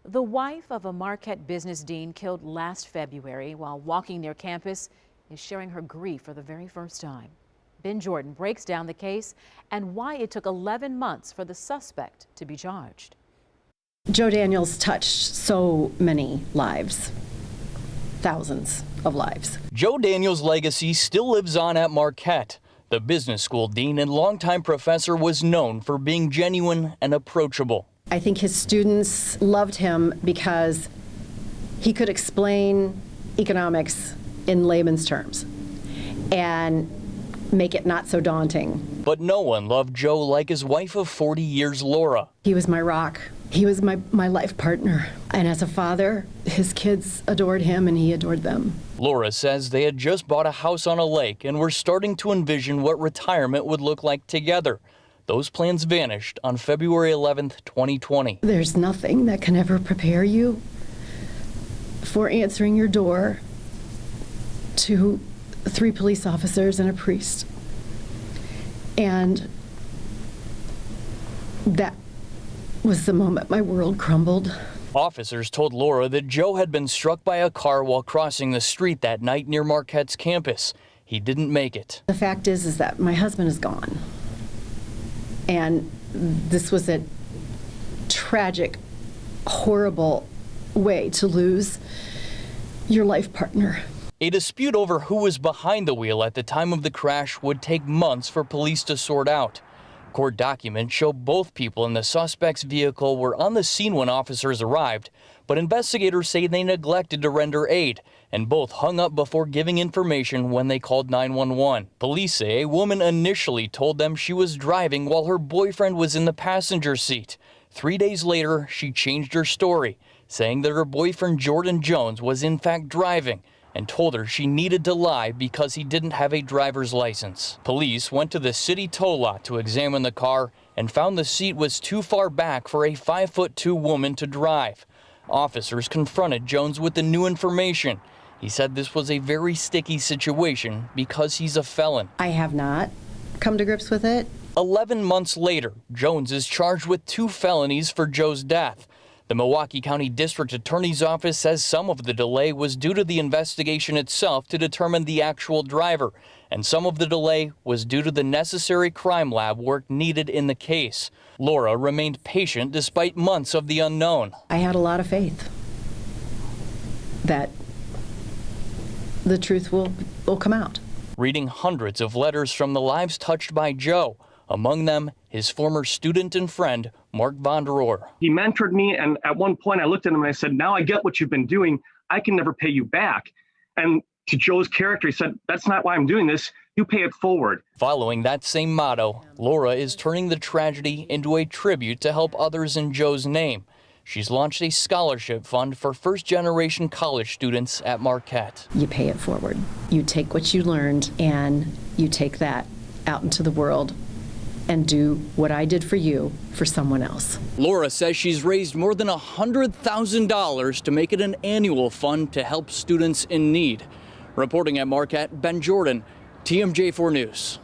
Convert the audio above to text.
The wife of a Marquette business dean killed last February while walking near campus is sharing her grief for the very first time. Ben Jordan breaks down the case and why it took 11 months for the suspect to be charged. Joe Daniels touched so many lives, thousands of lives. Joe Daniels' legacy still lives on at Marquette. The business school dean and longtime professor was known for being genuine and approachable. I think his students loved him because he could explain economics in layman's terms and make it not so daunting. But no one loved Joe like his wife of 40 years, Laura. He was my rock. He was my life partner. And as a father, his kids adored him and he adored them. Laura says they had just bought a house on a lake and were starting to envision what retirement would look like together. Those plans vanished on February 11th, 2020. There's nothing that can ever prepare you for answering your door to 3 police officers and a priest. And that was the moment my world crumbled. Officers told Laura that Joe had been struck by a car while crossing the street that night near Marquette's campus. He didn't make it. The fact is that my husband is gone. And this was a tragic, horrible way to lose your life partner. A dispute over who was behind the wheel at the time of the crash would take months for police to sort out. Court documents show both people in the suspect's vehicle were on the scene when officers arrived, but investigators say they neglected to render aid, and both hung up before giving information when they called 911. Police say a woman initially told them she was driving while her boyfriend was in the passenger seat. 3 days later, she changed her story, saying that her boyfriend Jordan Jones was in fact driving, and told her she needed to lie because he didn't have a driver's license. Police went to the city tow lot to examine the car and found the seat was too far back for a 5'2" woman to drive. Officers confronted Jones with the new information. He said this was a very sticky situation because he's a felon. I have not come to grips with it. 11 months later, Jones is charged with 2 felonies for Joe's death. The Milwaukee County District Attorney's Office says some of the delay was due to the investigation itself to determine the actual driver, and some of the delay was due to the necessary crime lab work needed in the case. Laura remained patient despite months of the unknown. I had a lot of faith that the truth will come out. Reading hundreds of letters from the lives touched by Joe, among them his former student and friend, Mark Vonderoor. He mentored me, and at one point I looked at him and I said, now I get what you've been doing. I can never pay you back. And to Joe's character, he said, that's not why I'm doing this. You pay it forward. Following that same motto, Laura is turning the tragedy into a tribute to help others in Joe's name. She's launched a scholarship fund for first-generation college students at Marquette. You pay it forward. You take what you learned and you take that out into the world and do what I did for you for someone else. Laura says she's raised more than $100,000 to make it an annual fund to help students in need. Reporting at Marquette, Ben Jordan, TMJ4 News.